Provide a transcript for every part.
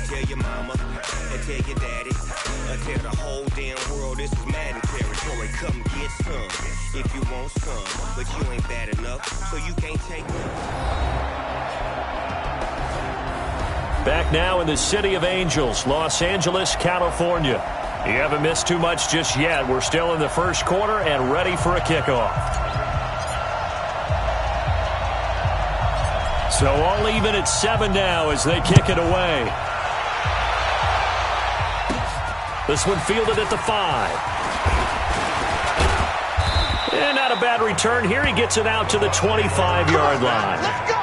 Tell your mama, and tell your daddy, tell the whole damn world this is Madden territory. Come get some if you want some, but you ain't bad enough, so you can't take none. Back now in the City of Angels, Los Angeles, California. You haven't missed too much just yet. We're still in the first quarter and ready for a kickoff. So all even at 7 now as they kick it away. This one fielded at the 5. And not a bad return here. He gets it out to the 25-yard line. Let's go.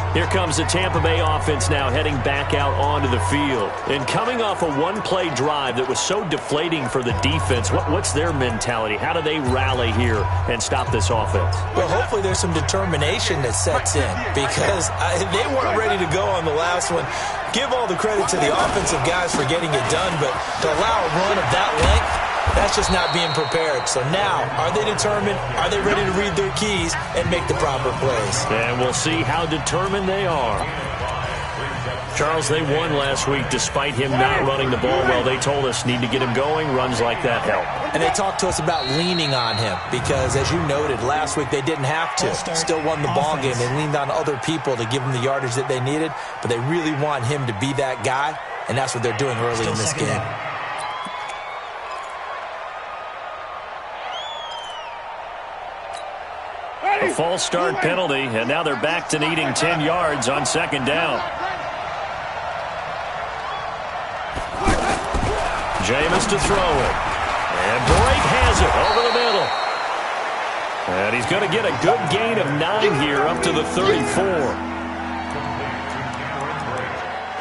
Here comes the Tampa Bay offense now heading back out onto the field. And coming off a one-play drive that was so deflating for the defense, what's their mentality? How do they rally here and stop this offense? Well, hopefully there's some determination that sets in because they weren't ready to go on the last one. Give all the credit to the offensive guys for getting it done, but to allow a run of that length, that's just not being prepared. So now, are they determined? Are they ready to read their keys and make the proper plays? And we'll see how determined they are. Charles, they won last week despite him not running the ball well. They told us need to get him going. Runs like that help. And they talked to us about leaning on him because, as you noted, last week they didn't have to. Still won the ball game. They leaned on other people to give them the yardage that they needed, but they really want him to be that guy, and that's what they're doing early in this game. A false start penalty, and now they're back to needing 10 yards on second down. Jameis to throw it. And Drake has it over the middle. And he's going to get a good gain of 9 here up to the 34.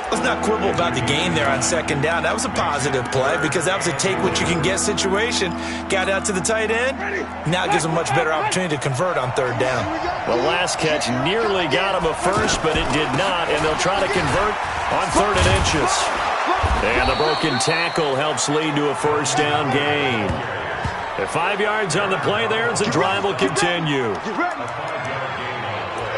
Let's not quibble about the gain there on second down. That was a positive play because that was a take-what-you-can-get situation. Got out to the tight end. Now it gives them a much better opportunity to convert on third down. The last catch nearly got him a first, but it did not, and they'll try to convert on 3rd and inches. And the broken tackle helps lead to a first down gain. At 5 yards on the play there as the drive will continue.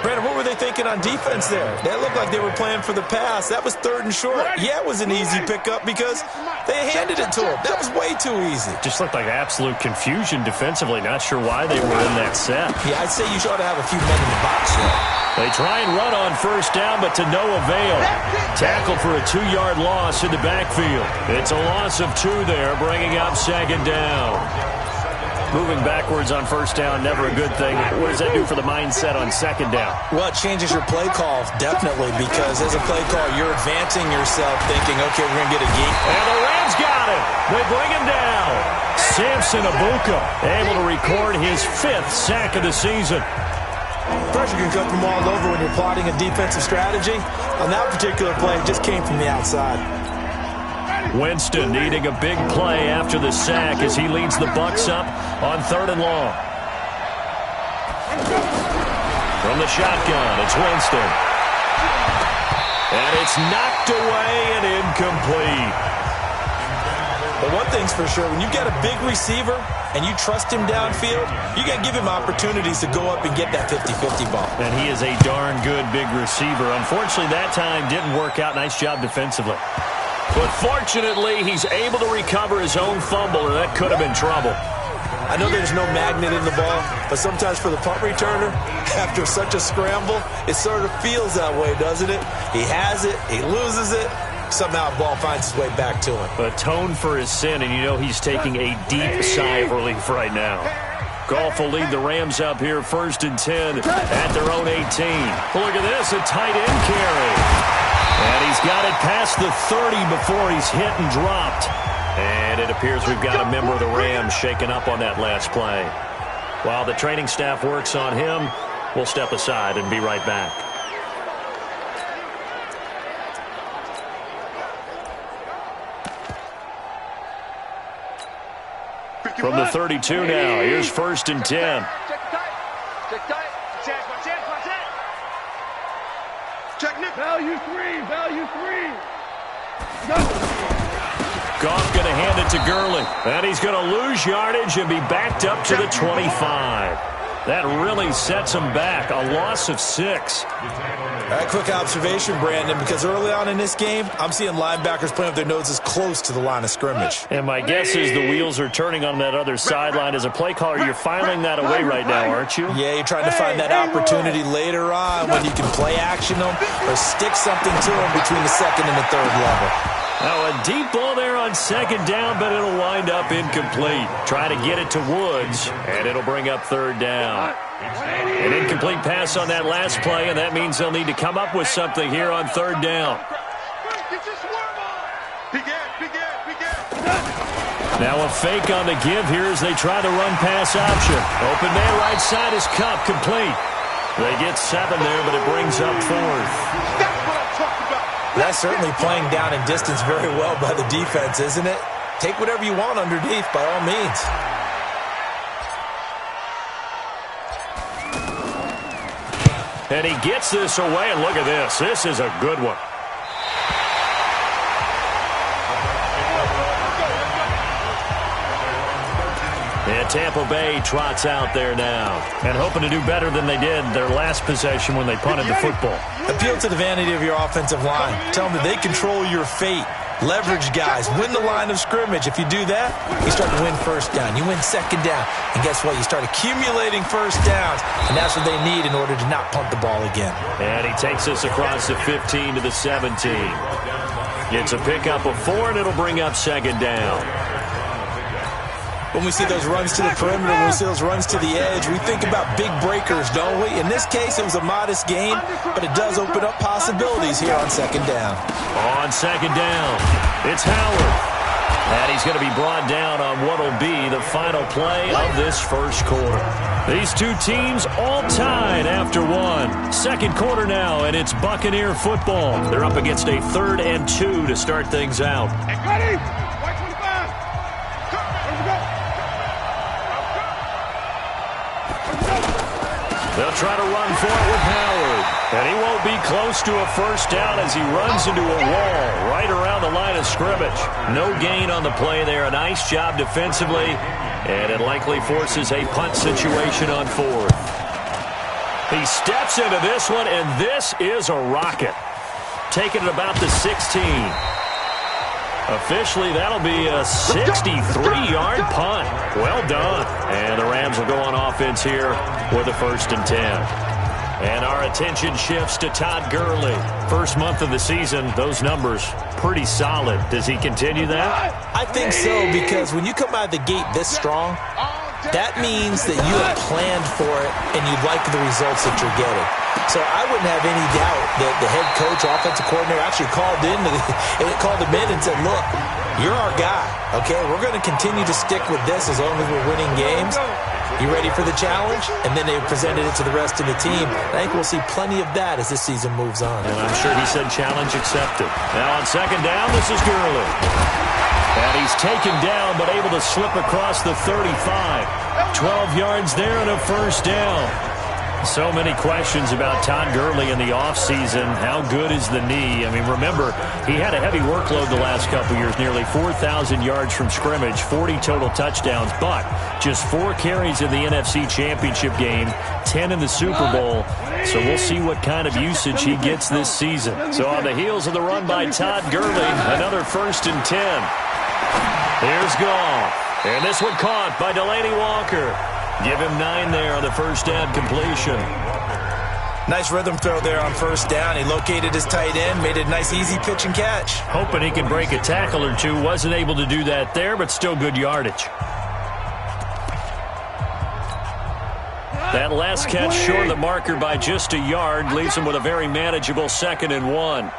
Brandon, what were they thinking on defense there? That looked like they were playing for the pass. That was 3rd and short. Yeah, it was an easy pickup because they handed it to him. That was way too easy. Just looked like absolute confusion defensively. Not sure why they were in that set. Yeah, I'd say you ought to have a few men in the box here. They try and run on first down, but to no avail. Tackle for a 2-yard loss in the backfield. It's a loss of 2 there, bringing up second down. Moving backwards on first down, never a good thing. What does that do for the mindset on second down? Well, it changes your play call, definitely, because as a play call, you're advancing yourself thinking, okay, we're going to get a geek. And the Rams got it. They bring him down. Samson Abuka able to record his 5th sack of the season. Pressure can come from all over when you're plotting a defensive strategy. On that particular play, it just came from the outside. Winston needing a big play after the sack as he leads the Bucs up on 3rd and long. From the shotgun, it's Winston. And it's knocked away and incomplete. But one thing's for sure, when you've got a big receiver and you trust him downfield, you got to give him opportunities to go up and get that 50-50 ball. And he is a darn good big receiver. Unfortunately, that time didn't work out. Nice job defensively. But fortunately, he's able to recover his own fumble, and that could have been trouble. I know there's no magnet in the ball, but sometimes for the punt returner, after such a scramble, it sort of feels that way, doesn't it? He has it, he loses it, somehow the ball finds its way back to him. Atone for his sin, and you know he's taking a deep sigh of relief right now. Goff will lead the Rams up here 1st and 10 at their own 18. Look at this, a tight end carry. And he's got it past the 30 before he's hit and dropped. And it appears we've got a member of the Rams shaken up on that last play. While the training staff works on him, we'll step aside and be right back. From the 32 now, here's 1st and 10. Value 3. Goff going to hand it to Gurley. And he's going to lose yardage and be backed up to the 25. That really sets them back. A loss of 6. A quick observation, Brandon, because early on in this game, I'm seeing linebackers playing with their noses close to the line of scrimmage. And my guess is the wheels are turning on that other sideline. As a play caller, you're filing that away right now, aren't you? Yeah, you're trying to find that opportunity later on when you can play action them or stick something to them between the second and the third level. Now, a deep ball there on second down, but it'll wind up incomplete. Try to get it to Woods, and it'll bring up third down. An incomplete pass on that last play, and that means they'll need to come up with something here on third down. Now a fake on the give here as they try the run-pass option. Open man right side is Cup, complete. They get 7 there, but it brings up 4th. That's certainly playing down in distance very well by the defense, isn't it? Take whatever you want underneath, by all means. And he gets this away, and look at this. This is a good one. And Tampa Bay trots out there now and hoping to do better than they did their last possession when they punted the football. Appeal to the vanity of your offensive line. Tell them that they control your fate. Leverage guys. Win the line of scrimmage. If you do that, you start to win first down. You win second down. And guess what? You start accumulating first downs. And that's what they need in order to not punt the ball again. And he takes us across the 15 to the 17. Gets a pickup of 4, and it'll bring up second down. When we see those runs to the perimeter, when we see those runs to the edge, we think about big breakers, don't we? In this case, it was a modest game, but it does open up possibilities here on second down. On second down, it's Howard. And he's going to be brought down on what will be the final play of this first quarter. These two teams all tied after 1. Second quarter now, and it's Buccaneer football. They're up against a 3rd and 2 to start things out. They'll try to run for it with Howard. And he won't be close to a first down as he runs into a wall right around the line of scrimmage. No gain on the play there. A nice job defensively. And it likely forces a punt situation on 4th. He steps into this one, and this is a rocket. Taking it about the 16. Officially, that'll be a 63-yard punt. Well done. And the Rams will go on offense here with a 1st and 10. And our attention shifts to Todd Gurley. First month of the season, those numbers pretty solid. Does he continue that? I think so, because when you come out of the gate this strong, that means that you have planned for it and you like the results that you're getting. So I wouldn't have any doubt that the head coach, offensive coordinator actually called him in and said, look, you're our guy, okay? We're going to continue to stick with this as long as we're winning games. You ready for the challenge? And then they presented it to the rest of the team. I think we'll see plenty of that as this season moves on. And I'm sure he said challenge accepted. Now on second down, this is Gurley. And he's taken down but able to slip across the 35. 12 yards there and a first down. So many questions about Todd Gurley in the offseason. How good is the knee? I mean, remember, he had a heavy workload the last couple years, nearly 4,000 yards from scrimmage, 40 total touchdowns, but just 4 carries in the NFC Championship game, 10 in the Super Bowl. So we'll see what kind of usage he gets this season. So on the heels of the run by Todd Gurley, another 1st and 10. Here's Goff. And this one caught by Delaney Walker. Give him 9 there on the first down completion. Nice rhythm throw there on first down. He located his tight end, made it a nice easy pitch and catch. Hoping he can break a tackle or two. Wasn't able to do that there, but still good yardage. That last catch short of the marker by just a yard leaves him with a very manageable 2nd and 1.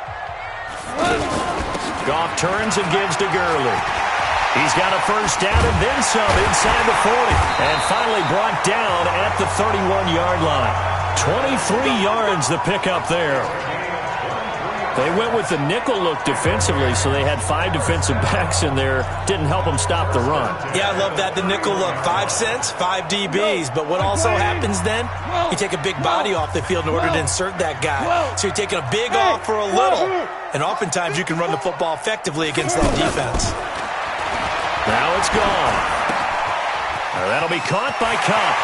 Goff turns and gives to Gurley. He's got a first down and then some inside the 40. And finally brought down at the 31-yard line. 23 yards the pickup there. They went with the nickel look defensively, so they had 5 defensive backs in there. Didn't help them stop the run. Yeah, I love that, the nickel look. 5 cents, 5 DBs. But what also happens then, you take a big body off the field in order to insert that guy. So you're taking a big off for a little. And oftentimes you can run the football effectively against that defense. Now it's gone. That'll be caught by Cup.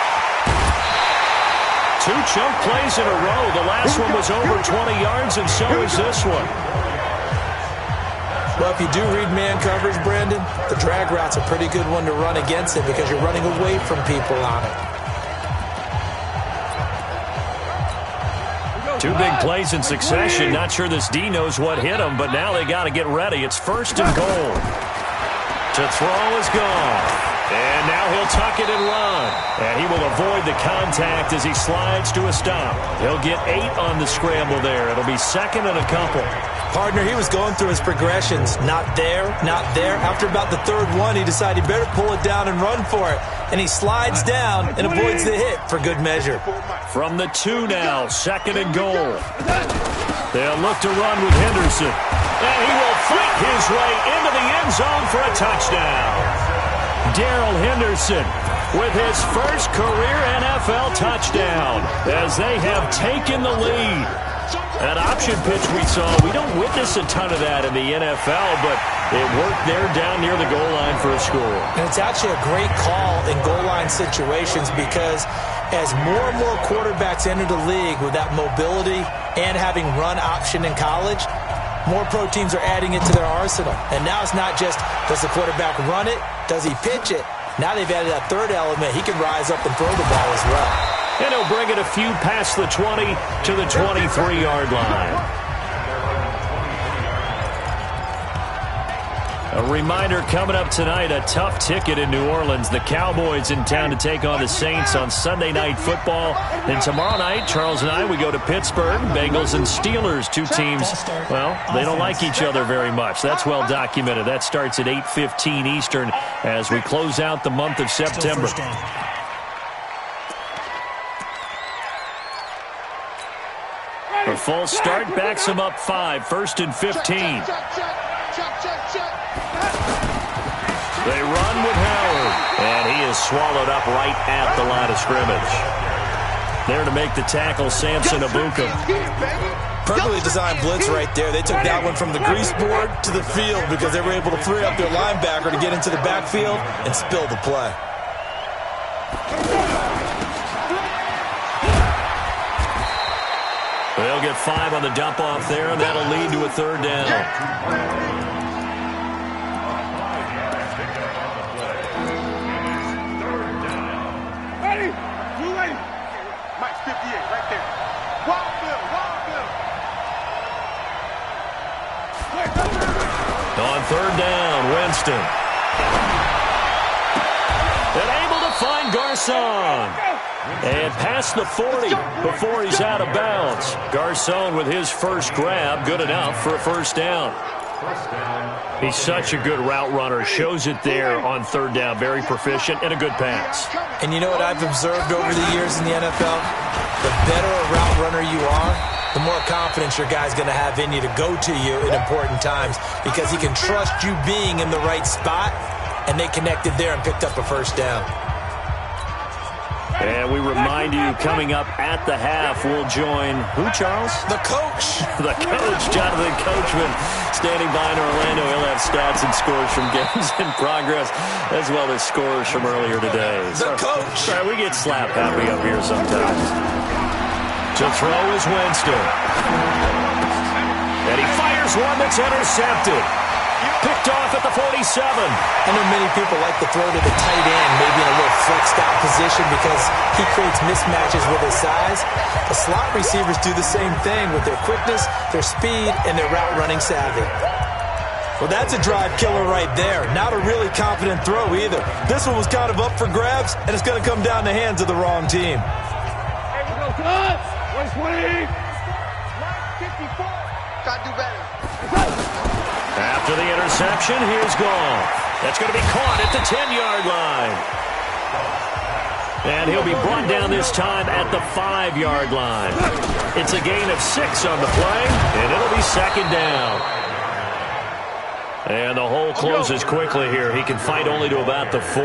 2 chunk plays in a row. The last one was over 20 yards, and so is this one. Well, if you do read man coverage, Brandon, the drag route's a pretty good one to run against it because you're running away from people on it. 2 big plays in succession. Not sure this D knows what hit him, but now they got to get ready. It's 1st and goal. To throw is gone. And now he'll tuck it and run. And he will avoid the contact as he slides to a stop. He'll get 8 on the scramble there. It'll be 2nd and a couple. Partner, he was going through his progressions. Not there, not there. After about the 3rd one, he decided he better pull it down and run for it. And he slides down and avoids the hit for good measure. From the 2 now, 2nd and goal. They'll look to run with Henderson. And he will fight his way into the end zone for a touchdown. Darrell Henderson with his first career NFL touchdown as they have taken the lead. That option pitch we saw, we don't witness a ton of that in the NFL, but it worked there down near the goal line for a score. And it's actually a great call in goal line situations because as more and more quarterbacks enter the league with that mobility and having run option in college, more pro teams are adding it to their arsenal. And now it's not just, does the quarterback run it? Does he pitch it? Now they've added that 3rd element. He can rise up and throw the ball as well. And he'll bring it a few past the 20 to the 23-yard line. A reminder coming up tonight, a tough ticket in New Orleans. The Cowboys in town to take on the Saints on Sunday Night Football. And tomorrow night, Charles and I, we go to Pittsburgh. Bengals and Steelers, 2 teams, well, they don't like each other very much. That's well documented. That starts at 8:15 Eastern as we close out the month of September. A false start backs him up 5, 1st and 15. They run with Howard, and he is swallowed up right at the line of scrimmage. There to make the tackle, Samson Abuka. Perfectly designed blitz right there. They took that one from the grease board to the field because they were able to free up their linebacker to get into the backfield and spill the play. They'll get 5 on the dump off there, and that'll lead to a 3rd down. On 3rd down, Winston. And able to find Garcon. And past the 40 before he's out of bounds. Garcon with his first grab, good enough for a 1st down. He's such a good route runner. Shows it there on 3rd down. Very proficient and a good pass. And you know what I've observed over the years in the NFL? The better a route runner you are, the more confidence your guy's going to have in you to go to you in important times because he can trust you being in the right spot, and they connected there and picked up a 1st down. And we remind you, coming up at the half, we'll join who, Charles? The coach. The coach, Jonathan Coachman, standing by in Orlando. He'll have stats and scores from games in progress, as well as scores from earlier today. The coach. Sorry, we get slap happy up here sometimes. To throw is Winston. And he fires one that's intercepted. Picked off at the 47. I know many people like to throw to the tight end, maybe in a little flexed out position because he creates mismatches with his size. The slot receivers do the same thing with their quickness, their speed, and their route running savvy. Well, that's a drive killer right there. Not a really confident throw either. This one was kind of up for grabs, and it's going to come down the hands of the wrong team. Gotta do better. After the interception, here's Goff. That's going to be caught at the 10-yard line. And he'll be brought down this time at the 5-yard line. It's a gain of 6 on the play, and it'll be 2nd down. And the hole closes quickly here. He can fight only to about the 4.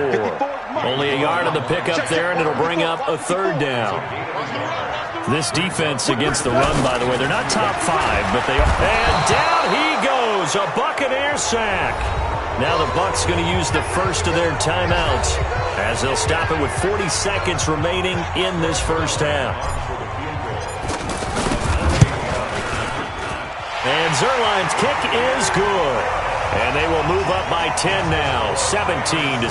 Only a yard on the pickup there, and it'll bring up a 3rd down. This defense against the run, by the way, they're not top 5, but they are. And down he goes, a Buccaneer sack. Now the Bucs going to use the first of their timeouts as they'll stop it with 40 seconds remaining in this first half. And Zuerlein's kick is good. And they will move up by 10 now, 17-7.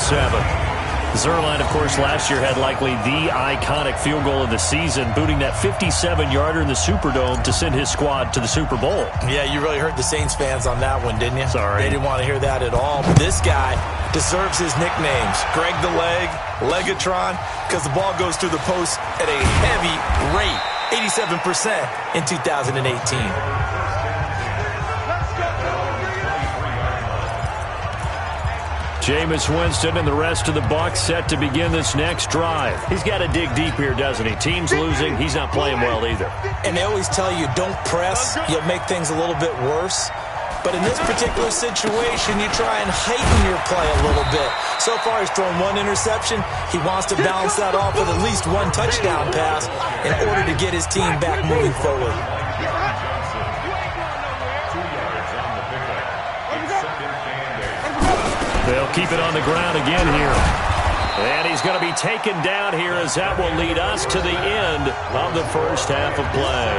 Zuerlein, of course, last year had likely the iconic field goal of the season, booting that 57-yarder in the Superdome to send his squad to the Super Bowl. Yeah, you really hurt the Saints fans on that one, didn't you? Sorry. They didn't want to hear that at all. But this guy deserves his nicknames. Greg the Leg, Legatron, because the ball goes through the post at a heavy rate, 87% in 2018. Jameis Winston and the rest of the Bucs set to begin this next drive. He's got to dig deep here, doesn't he? Team's losing. He's not playing well either. And they always tell you, don't press. You'll make things a little bit worse. But in this particular situation, you try and heighten your play a little bit. So far, he's thrown one interception. He wants to balance that off with at least one touchdown pass in order to get his team back moving forward. They'll keep it on the ground again here. And he's going to be taken down here as that will lead us to the end of the first half of play.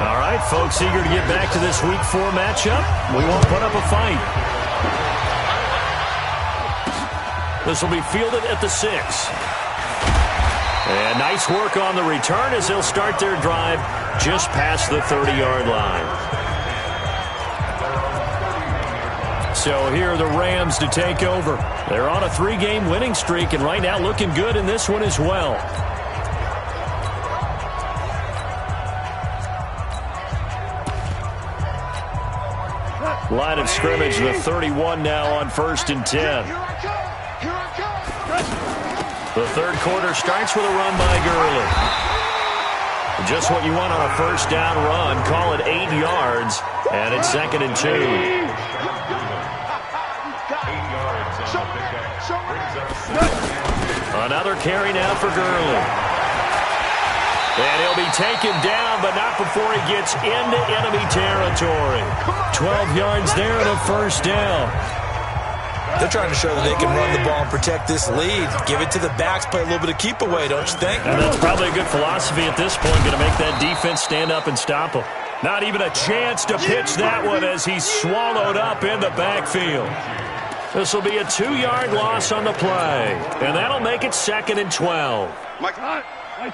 All right, folks, eager to get back to this Week 4 matchup. We won't put up a fight. This will be fielded at the 6. And nice work on the return as they'll start their drive just past the 30-yard line. So here are the Rams to take over. They're on a 3-game winning streak, and right now looking good in this one as well. Line of scrimmage, the 31 now on 1st and 10. The third quarter starts with a run by Gurley. Just what you want on a first down run. Call it 8 yards, and it's 2nd and 2. Another carry now for Gurley. And he'll be taken down, but not before he gets into enemy territory. 12 yards there and a first down. They're trying to show that they can run the ball and protect this lead. Give it to the backs, play a little bit of keep away, don't you think? And that's probably a good philosophy at this point, going to make that defense stand up and stop him. Not even a chance to pitch that one as he's swallowed up in the backfield. This will be a 2-yard loss on the play, and that'll make it 2nd and 12. Mike, 20,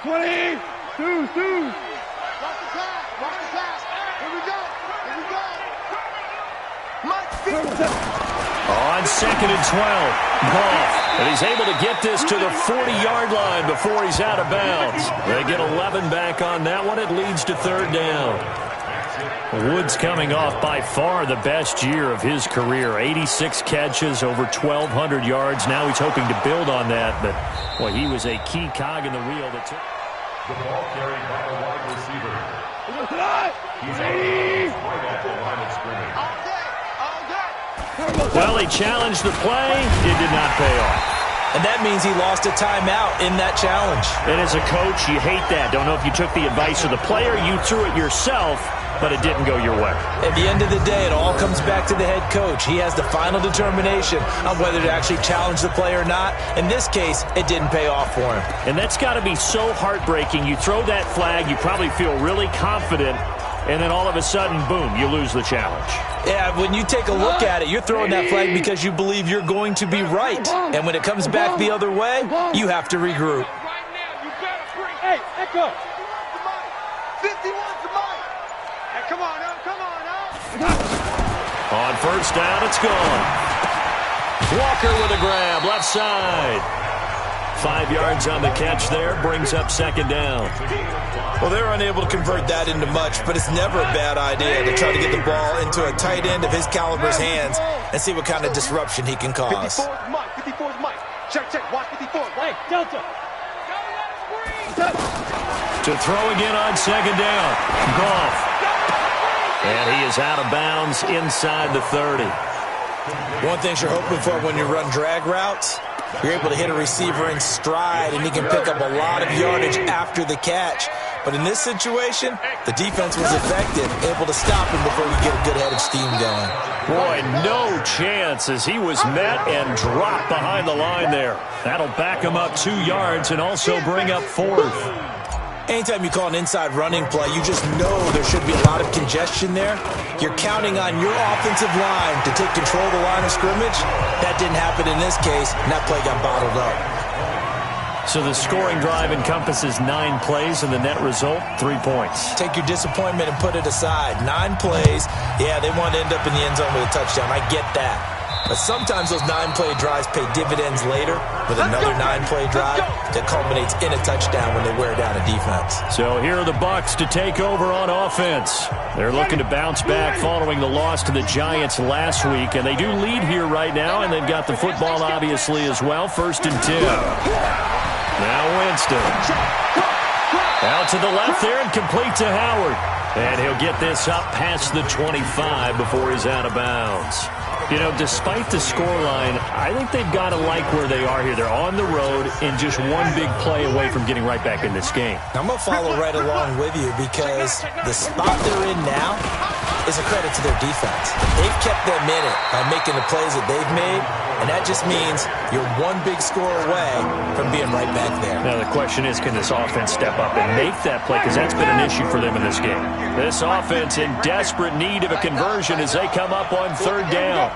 2. Watch the pass. Here we go. Mike, on 2nd and 12, Goff, and he's able to get this to the 40-yard line before he's out of bounds. They get 11 back on that one. It leads to 3rd down. Woods coming off by far the best year of his career. 86 catches, over 1,200 yards. Now he's hoping to build on that, but boy, he was a key cog in the wheel that took the ball carried by the wide receiver. He's right at the line of scrimmage. Well, he challenged the play. It did not pay off. And that means he lost a timeout in that challenge. And as a coach, you hate that. Don't know if you took the advice of the player. You threw it yourself, but it didn't go your way. At the end of the day, it all comes back to the head coach. He has the final determination on whether to actually challenge the play or not. In this case, it didn't pay off for him. And that's got to be so heartbreaking. You throw that flag, you probably feel really confident, and then all of a sudden, boom, you lose the challenge. Yeah, when you take a look at it, you're throwing that flag because you believe you're going to be right. And when it comes back the other way, you have to regroup. Hey, Echo. 51 to Mike. Hey, come on now. On 1st down, it's gone. Walker with a grab, left side. 5 yards on the catch there, brings up 2nd down. Well, they're unable to convert that into much, but it's never a bad idea to try to get the ball into a tight end of his caliber's hands and see what kind of disruption he can cause. 54's Mike. Check. Watch 54. Hey, Delta. To throw again on 2nd down. Goff. And he is out of bounds inside the 30. One thing you're hoping for when you run drag routes, you're able to hit a receiver in stride, and he can pick up a lot of yardage after the catch. But in this situation, the defense was effective, able to stop him before he get a good head of steam going. Boy, no chance as he was met and dropped behind the line there. That'll back him up 2 yards and also bring up 4th. Anytime you call an inside running play, you just know there should be a lot of congestion there. You're counting on your offensive line to take control of the line of scrimmage. That didn't happen in this case, and that play got bottled up. So the scoring drive encompasses 9 plays, and the net result, 3 points. Take your disappointment and put it aside. 9 plays. Yeah, they want to end up in the end zone with a touchdown. I get that. But sometimes those 9-play drives pay dividends later with another 9-play drive that culminates in a touchdown when they wear down a defense. So here are the Bucs to take over on offense. They're looking to bounce back following the loss to the Giants last week, and they do lead here right now, and they've got the football obviously as well. 1st and 10. Now Winston. Out to the left there and complete to Howard. And he'll get this up past the 25 before he's out of bounds. You know, despite the scoreline, I think they've got to like where they are here. They're on the road and just one big play away from getting right back in this game. I'm going to follow right along with you because the spot they're in now is a credit to their defense. They've kept them in it by making the plays that they've made, and that just means you're one big score away from being right back there. Now the question is, can this offense step up and make that play? Because that's been an issue for them in this game. This offense in desperate need of a conversion as they come up on 3rd down.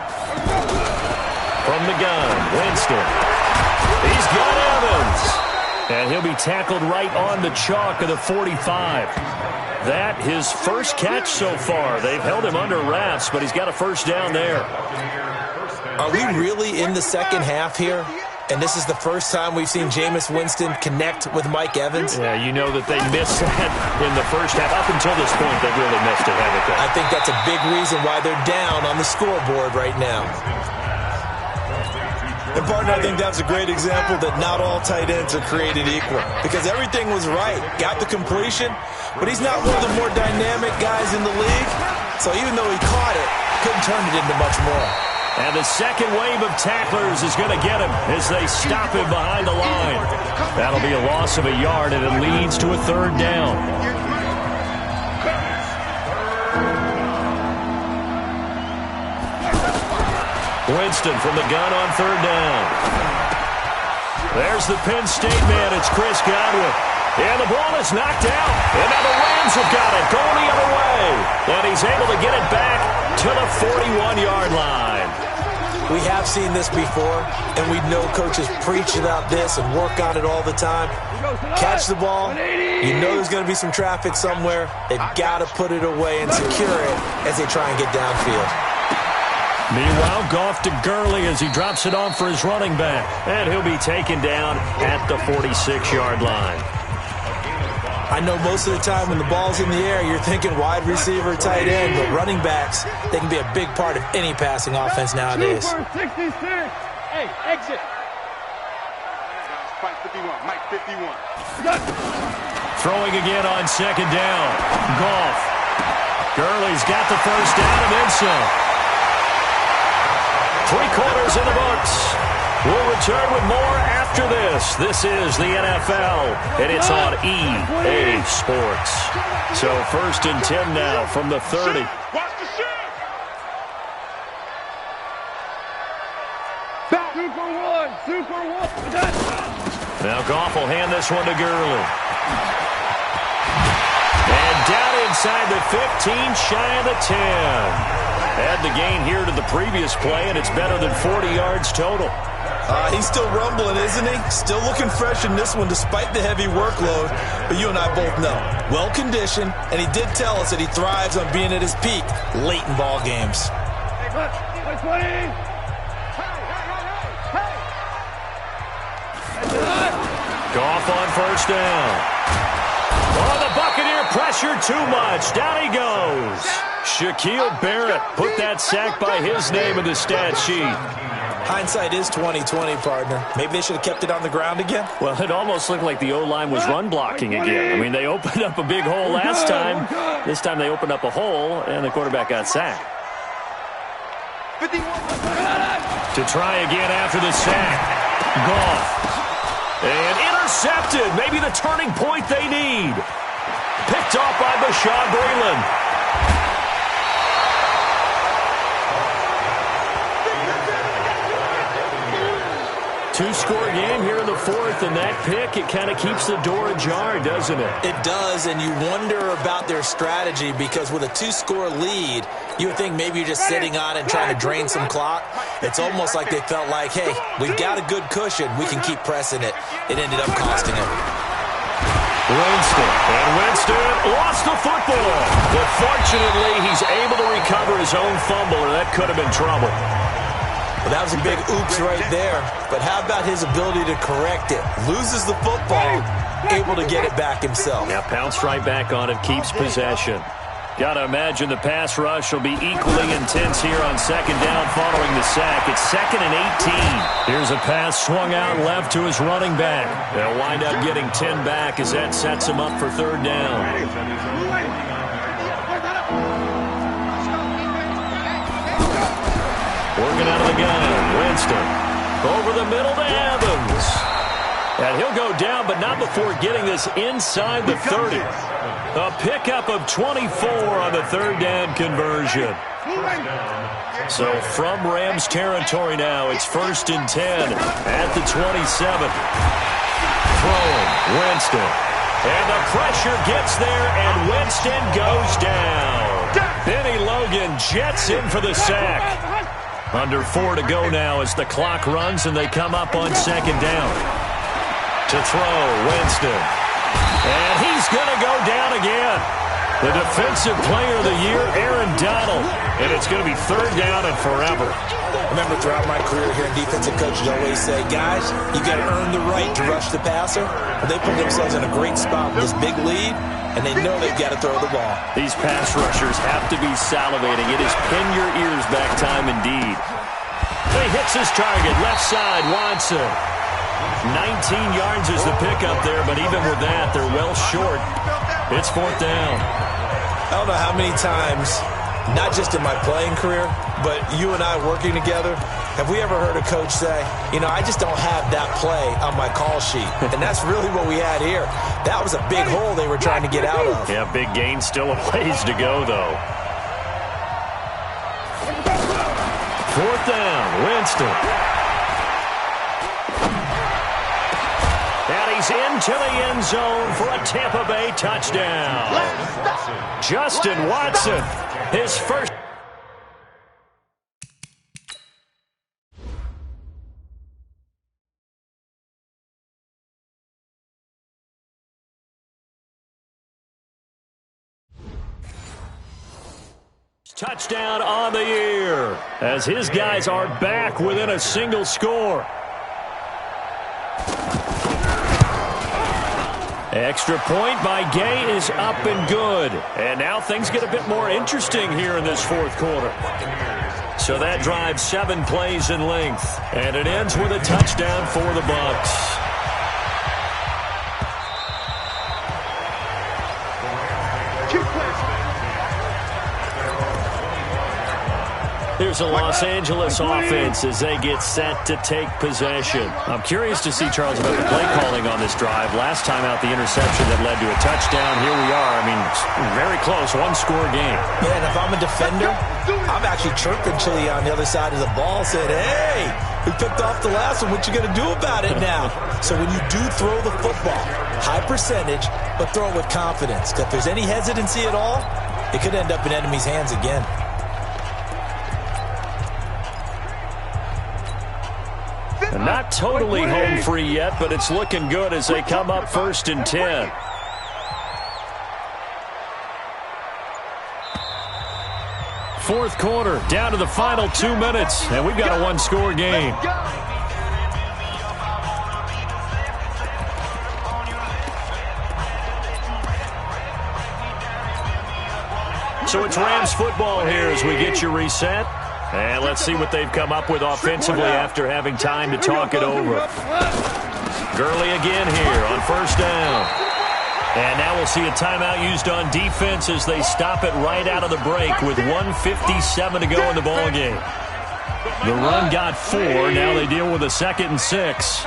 From the gun, Winston. He's got Evans. And he'll be tackled right on the chalk of the 45. That his first catch so far. They've held him under wraps, but he's got a 1st down there. Are we really in the second half here? And this is the first time we've seen Jameis Winston connect with Mike Evans? Yeah, you know that they missed that in the first half. Up until this point, they've really missed it, haven't they? I think that's a big reason why they're down on the scoreboard right now. And, partner, I think that's a great example that not all tight ends are created equal. Because everything was right. Got the completion, but he's not one of the more dynamic guys in the league. So even though he caught it, couldn't turn it into much more. And the second wave of tacklers is going to get him as they stop him behind the line. That'll be a loss of a yard, and it leads to a 3rd down. Winston from the gun on 3rd down. There's the Penn State man. It's Chris Godwin. And the ball is knocked out. And now the Rams have got it going the other way. And he's able to get it back to the 41-yard line. We have seen this before, and we know coaches preach about this and work on it all the time. Catch the ball. You know there's going to be some traffic somewhere. They've got to put it away and secure it as they try and get downfield. Meanwhile, Goff to Gurley as he drops it on for his running back. And he'll be taken down at the 46-yard line. I know most of the time when the ball's in the air, you're thinking wide receiver, tight end, but running backs, they can be a big part of any passing offense nowadays. 66. Hey, exit. Mike 51, Mike 51. Throwing again on 2nd down. Goff. Gurley's got the 1st down and then some. 3/4 in the books. We'll return with more after this. This is the NFL, and it's on EA Sports. So 1st and 10 now from the 30. Watch the shit. Super one. Now Goff will hand this one to Gurley. And down inside the 15, shy of the 10. Add the gain here to the previous play, and it's better than 40 yards total. He's still rumbling, isn't he? Still looking fresh in this one despite the heavy workload. But you and I both know, well-conditioned, and he did tell us that he thrives on being at his peak late in ball games. Goff on 1st down. Oh, the Buccaneer pressure too much. Down he goes. Shaquille Barrett put that sack by his name in the stat sheet. Hindsight is 20/20, partner. Maybe they should have kept it on the ground again. Well, it almost looked like the O-line was run blocking again. I mean, they opened up a big hole last time. This time they opened up a hole, and the quarterback got sacked. To try again after the sack. Goff. And intercepted. Maybe the turning point they need. Picked off by Bashaud Breeland. Two-score game here in the 4th. Keith, and that pick, it kind of keeps the door ajar, doesn't it? It does, and you wonder about their strategy because with a 2-score lead, you would think maybe you're just sitting on it and trying to drain some clock. It's almost like they felt like, hey, we've got a good cushion. We can keep pressing it. It ended up costing them. Winston lost the football. But fortunately, he's able to recover his own fumble, or that could have been trouble. Well, that was a big oops right there. But how about his ability to correct it? Loses the football, able to get it back himself. Yeah, pounced right back on it, keeps possession. Got to imagine the pass rush will be equally intense here on second down following the sack. It's 2nd and 18. Here's a pass swung out left to his running back. They'll wind up getting 10 back as that sets him up for third down. Working out of the gun, Winston. Over the middle to Evans. And he'll go down, but not before getting this inside the 30. A pickup of 24 on the third down conversion. So from Rams territory now, it's 1st and 10 at the 27. Throwing, Winston. And the pressure gets there, and Winston goes down. Benny Logan jets in for the sack. Under 4 to go now as the clock runs, and they come up on second down. To throw, Winston. And he's going to go down again. The defensive player of the year, Aaron Donald. And it's going to be third down and forever. Remember, throughout my career here in defensive coaches always say, guys, you got to earn the right to rush the passer. Well, they put themselves in a great spot with this big lead, and they know they've got to throw the ball. These pass rushers have to be salivating. It is pin your ears back time indeed. He hits his target, left side, Watson. 19 yards is the pickup there, but even with that, they're well short. It's fourth down. I don't know how many times, not just in my playing career, but you and I working together, have we ever heard a coach say, you know, I just don't have that play on my call sheet. And that's really what we had here. That was a big hole they were trying to get out of. Yeah, big gain, still a ways to go, though. Fourth down, Winston. And he's into the end zone for a Tampa Bay touchdown. Justin Watson, his first. Touchdown on the year as his guys are back within a single score. Extra point by Gay is up and good. And now things get a bit more interesting here in this fourth quarter. So that drives 7 plays in length. And it ends with a touchdown for the Bucs. Here's a Los Angeles offense as they get set to take possession. I'm curious to see, Charles, about the play calling on this drive. Last time out, the interception that led to a touchdown. Here we are. I mean, very close, one-score game. Yeah, and if I'm a defender, I'm actually chirping Chili on the other side of the ball, saying, hey, we picked off the last one. What you going to do about it now? So when you do throw the football, high percentage, but throw it with confidence. Because if there's any hesitancy at all, it could end up in enemy's hands again. Not totally home free yet, but it's looking good as they come up 1st and 10. Fourth quarter, down to the final 2 minutes, and we've got a one-score game. So it's Rams football here as we get you reset. And let's see what they've come up with offensively after having time to talk it over. Gurley again here on first down. And now we'll see a timeout used on defense as they stop it right out of the break with 1:57 to go in the ballgame. The run got 4. Now they deal with a 2nd and 6.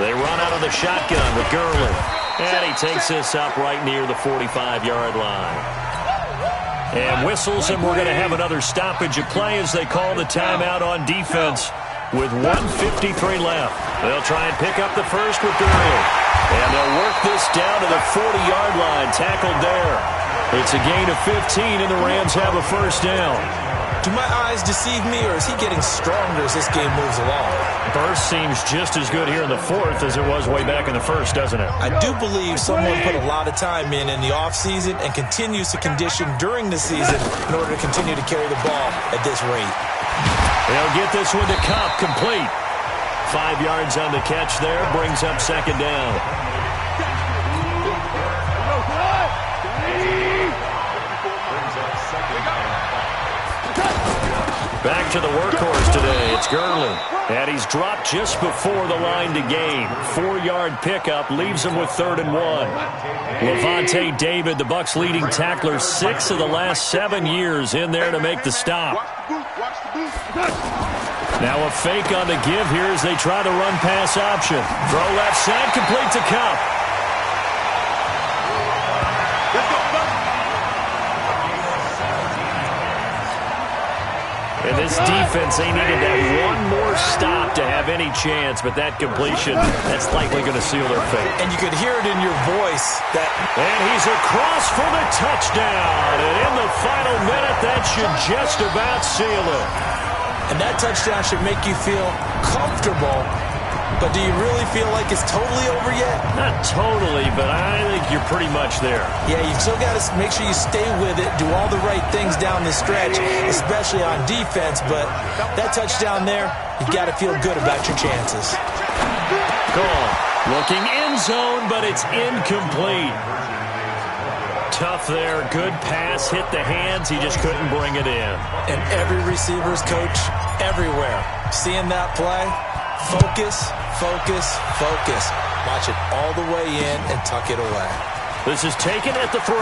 They run out of the shotgun with Gurley. And he takes this up right near the 45-yard line. And whistles, and we're going to have another stoppage of play as they call the timeout on defense. with 1:53 left. They'll try and pick up the first with Gurley. And they'll work this down to the 40-yard line, tackled there. It's a gain of 15, and the Rams have a first down. Do my eyes deceive me, or is he getting stronger as this game moves along? Burst seems just as good here in the fourth as it was way back in the first, doesn't it? I do believe someone put a lot of time in the offseason and continues to condition during the season in order to continue to carry the ball at this rate. They'll get this one to Cup, complete. 5 yards on the catch there, brings up second down. Back to the workhorse today. It's Gurley. And he's dropped just before the line to gain. 4-yard pickup leaves him with 3rd and 1. Levante David, the Bucs' leading tackler, 6 of the last 7 years in there to make the stop. Now a fake on the give here as they try to run pass option. Throw left side, complete to Cup. And this defense, they needed that one more stop to have any chance, but that completion, that's likely going to seal their fate. And you could hear it in your voice. And he's across for the touchdown. And in the final minute, that should just about seal it. And that touchdown should make you feel comfortable. But do you really feel like it's totally over yet? Not totally, but I think you're pretty much there. Yeah, you've still got to make sure you stay with it, do all the right things down the stretch, especially on defense. But that touchdown there, you've got to feel good about your chances. Goal. Looking end zone, but it's incomplete. Tough there. Good pass. Hit the hands. He just couldn't bring it in. And every receiver's coach everywhere, seeing that play, focus, focus, focus. Watch it all the way in and tuck it away. This is taken at the 3.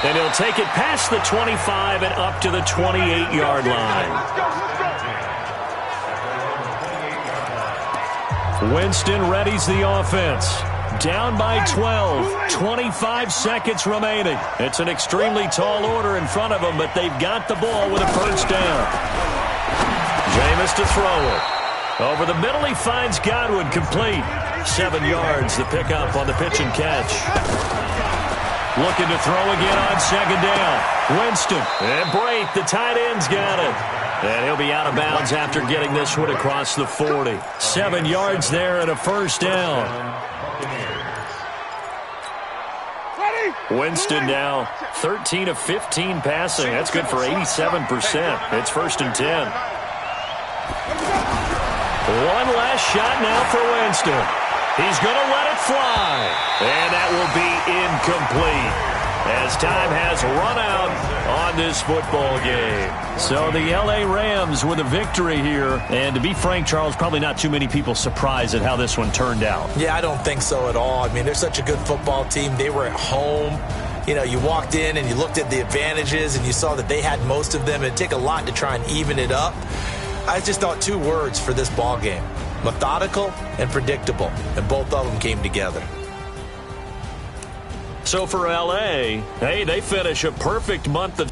And he'll take it past the 25 and up to the 28-yard line. Winston readies the offense. Down by 12, 25 seconds remaining. It's an extremely tall order in front of them, but they've got the ball with a first down. Jameis to throw it. Over the middle, he finds Godwin, complete. 7 yards, the pickup on the pitch and catch. Looking to throw again on second down. Winston and Brate, the tight end's got it. And he'll be out of bounds after getting this one across the 40. 7 yards there and a first down. Winston now 13 of 15 passing. That's good for 87%. It's 1st and 10. One last shot now for Winston. He's going to let it fly. And that will be incomplete as time has run out on this football game. So the L.A. Rams with a victory here. And to be frank, Charles, probably not too many people surprised at how this one turned out. Yeah, I don't think so at all. I mean, they're such a good football team. They were at home. You know, you walked in and you looked at the advantages and you saw that they had most of them. It'd take a lot to try and even it up. I just thought 2 words for this ball game: methodical and predictable. And both of them came together. So for L.A., hey, they finish a perfect month of